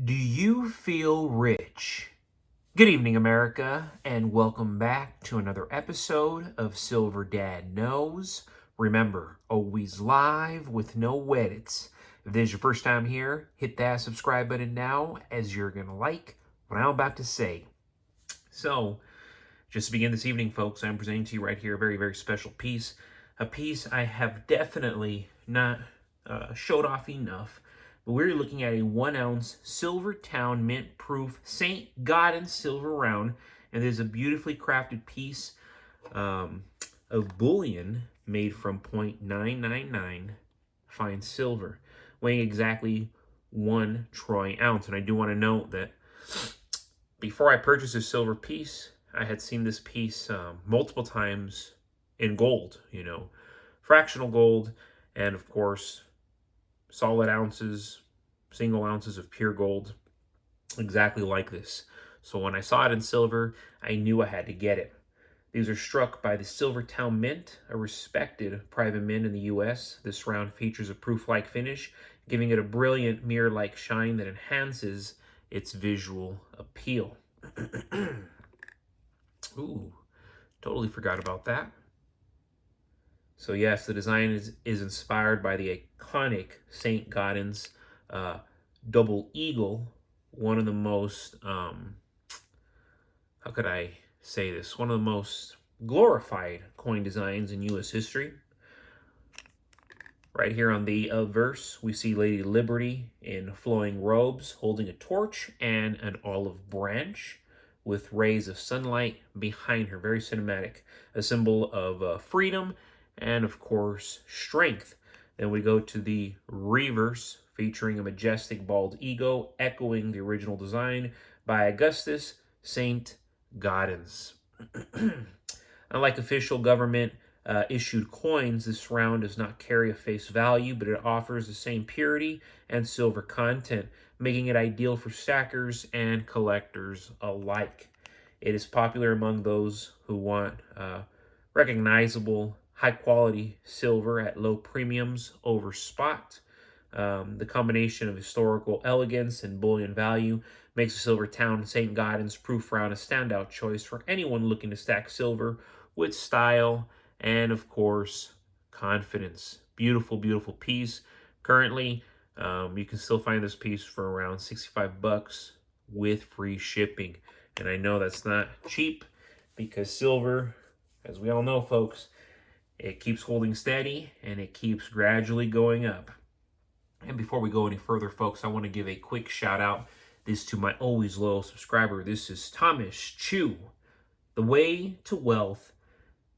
Do you feel rich? Good evening, America, and welcome back to another episode of Silver Dad Knows. Remember, always live with no edits. If this is your first time here, hit that subscribe button now, as you're going to like what I'm about to say. So, just to begin this evening, folks, I'm presenting to you right here a very, very special piece. A piece I have definitely not showed off enough. But we're looking at a 1 ounce SilverTowne mint proof St. Gaudens silver round. And there's a beautifully crafted piece of bullion made from 0.999 fine silver, weighing exactly 1 troy ounce. And I do want to note that before I purchased this silver piece, I had seen this piece multiple times in gold, fractional gold, and of course, solid ounces, single ounces of pure gold, exactly like this. So when I saw it in silver, I knew I had to get it. These are struck by the SilverTowne Mint, a respected private mint in the US. This round features a proof-like finish, giving it a brilliant mirror-like shine that enhances its visual appeal. Ooh, totally forgot about that. So yes, the design is inspired by the iconic St. Gaudens double eagle, one of the most, how could I say this? One of the most glorified coin designs in U.S. history. Right here on the obverse, we see Lady Liberty in flowing robes, holding a torch and an olive branch with rays of sunlight behind her. Very cinematic. A symbol of freedom and, of course, strength. Then we go to the reverse, featuring a majestic bald eagle, echoing the original design by Augustus St. Gaudens. Unlike official government issued coins, this round does not carry a face value, but it offers the same purity and silver content, making it ideal for stackers and collectors alike. It is popular among those who want recognizable, high-quality silver at low premiums over spot. The combination of historical elegance and bullion value makes the SilverTowne St. Gaudens proof round a standout choice for anyone looking to stack silver with style and, of course, confidence. Beautiful, beautiful piece. Currently, you can still find this piece for around $65 with free shipping. And I know that's not cheap because silver, as we all know, folks, it keeps holding steady and it keeps gradually going up. And before we go any further, folks, I want to give a quick shout out this to my always loyal subscriber. This is Thomas Chu. The way to wealth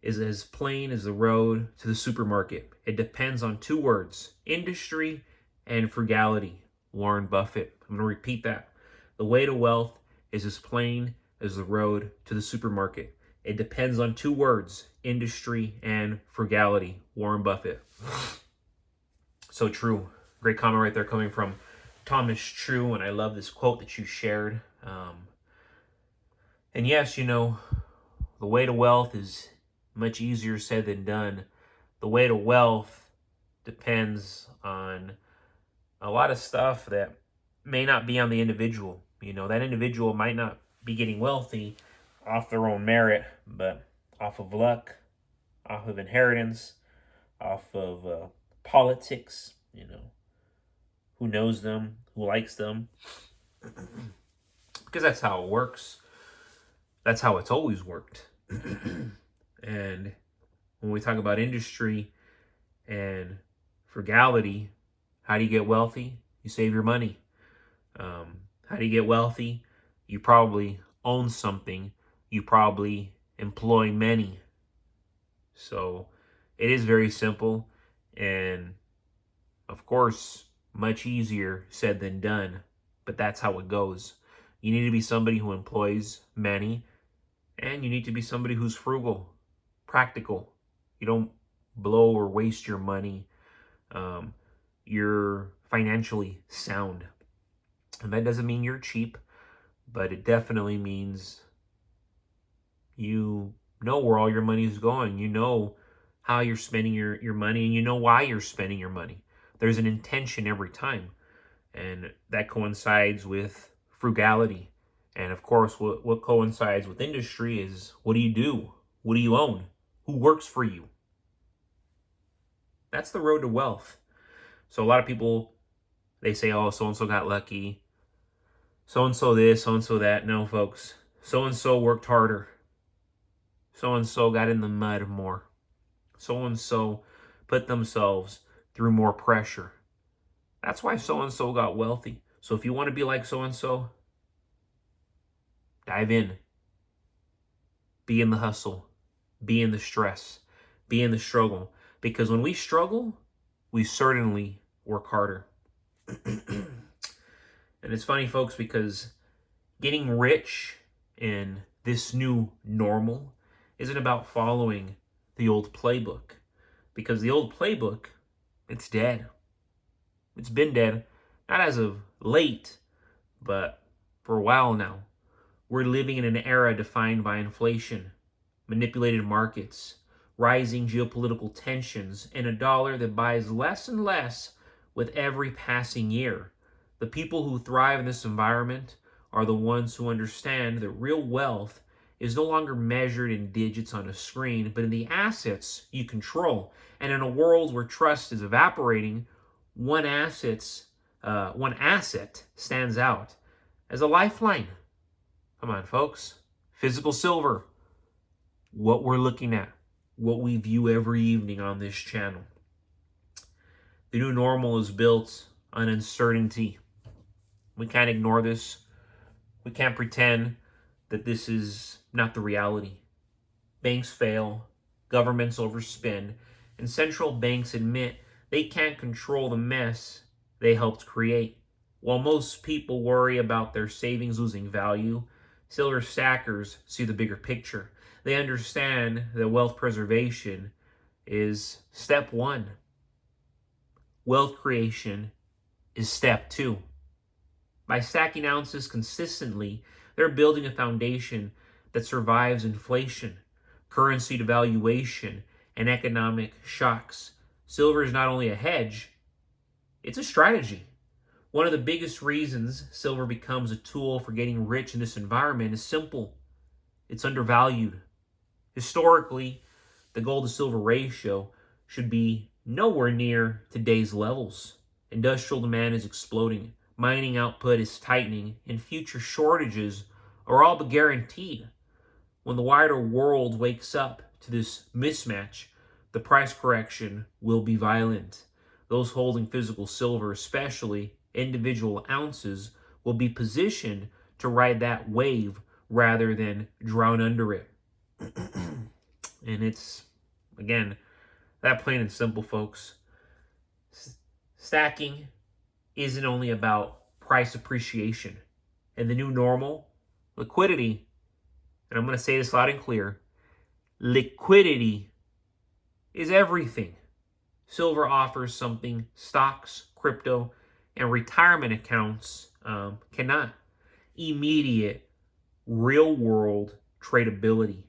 is as plain as the road to the supermarket. It depends on 2 words: industry and frugality. Warren Buffett. I'm going to repeat that. The way to wealth is as plain as the road to the supermarket. It depends on 2 words: industry and frugality. Warren Buffett. So true. Great comment right there coming from Thomas Chu, and I love this quote that you shared. And yes, the way to wealth is much easier said than done. The way to wealth depends on a lot of stuff that may not be on the individual. That individual might not be getting wealthy off their own merit, but off of luck, off of inheritance, off of politics, who knows them, who likes them. Because that's how it works. That's how it's always worked. And when we talk about industry and frugality, how do you get wealthy? You save your money. How do you get wealthy? You probably own something. You probably employ many. So it is very simple and, of course, much easier said than done, but that's how it goes. You need to be somebody who employs many, and you need to be somebody who's frugal, practical. You don't blow or waste your money. You're financially sound. And that doesn't mean you're cheap, but it definitely means you know where all your money is going. You know how you're spending your money, and you know why you're spending your money. There's an intention every time. And that coincides with frugality. And of course, what coincides with industry is, what do you do? What do you own? Who works for you? That's the road to wealth. So a lot of people, they say, oh, so-and-so got lucky. So-and-so this, so-and-so that. No, folks. So-and-so worked harder. So-and-so got in the mud more. So-and-so put themselves through more pressure. That's why so-and-so got wealthy. So if you want to be like so-and-so, dive in. Be in the hustle. Be in the stress. Be in the struggle. Because when we struggle, we certainly work harder. And it's funny, folks, because getting rich in this new normal isn't about following the old playbook. Because the old playbook, it's dead. It's been dead, not as of late, but for a while now. We're living in an era defined by inflation, manipulated markets, rising geopolitical tensions, and a dollar that buys less and less with every passing year. The people who thrive in this environment are the ones who understand that real wealth is no longer measured in digits on a screen, but in the assets you control. And in a world where trust is evaporating, one asset stands out as a lifeline. Come on, folks. Physical silver. What we're looking at. What we view every evening on this channel. The new normal is built on uncertainty. We can't ignore this. We can't pretend that this is not the reality. Banks fail, governments overspend, and central banks admit they can't control the mess they helped create. While most people worry about their savings losing value, silver stackers see the bigger picture. They understand that wealth preservation is step one. Wealth creation is step two. By stacking ounces consistently, they're building a foundation that survives inflation, currency devaluation, and economic shocks. Silver is not only a hedge, it's a strategy. One of the biggest reasons silver becomes a tool for getting rich in this environment is simple. It's undervalued. Historically, the gold to silver ratio should be nowhere near today's levels. Industrial demand is exploding. Mining output is tightening, and future shortages are all but guaranteed. When the wider world wakes up to this mismatch, the price correction will be violent. Those holding physical silver, especially individual ounces, will be positioned to ride that wave rather than drown under it. And it's, again, that plain and simple, folks. Stacking isn't only about price appreciation. And the new normal, liquidity, and I'm going to say this loud and clear, liquidity is everything. Silver offers something stocks, crypto, and retirement accounts cannot. Immediate, real-world tradability.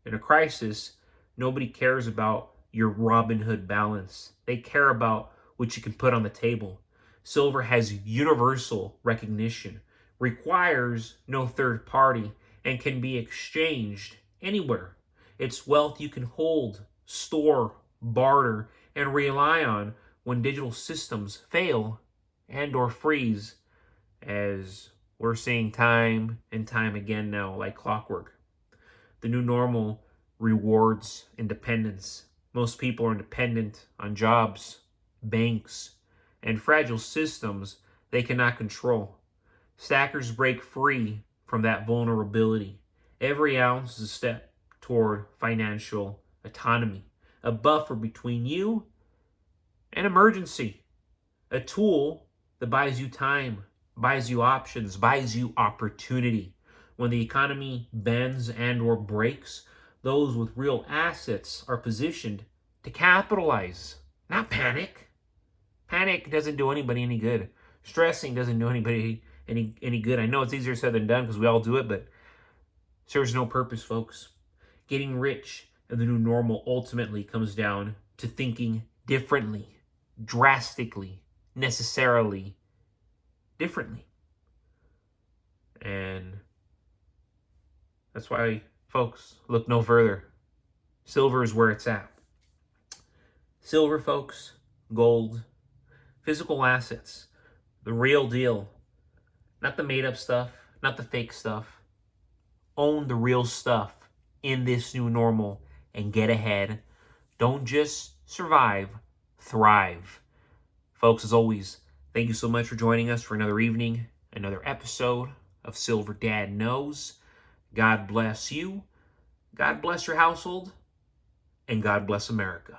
In a crisis, nobody cares about your Robinhood balance. They care about what you can put on the table. Silver has universal recognition, requires no third party, and can be exchanged anywhere. It's wealth you can hold, store, barter, and rely on when digital systems fail and or freeze, as we're seeing time and time again now like clockwork. The new normal rewards independence. Most people are dependent on jobs, banks, and fragile systems they cannot control. Stackers break free from that vulnerability. Every ounce is a step toward financial autonomy, a buffer between you and emergency, a tool that buys you time, buys you options, buys you opportunity. When the economy bends and or breaks, those with real assets are positioned to capitalize, not panic. Panic doesn't do anybody any good. Stressing doesn't do anybody any good. I know it's easier said than done because we all do it, but serves no purpose, folks. Getting rich and the new normal ultimately comes down to thinking differently, drastically, necessarily, differently. And that's why, folks, look no further. Silver is where it's at. Silver, folks, gold, physical assets, the real deal, not the made up stuff, not the fake stuff. Own the real stuff in this new normal and get ahead. Don't just survive, thrive. Folks, as always, thank you so much for joining us for another evening, another episode of Silver Dad Knows. God bless you, God bless your household, and God bless America.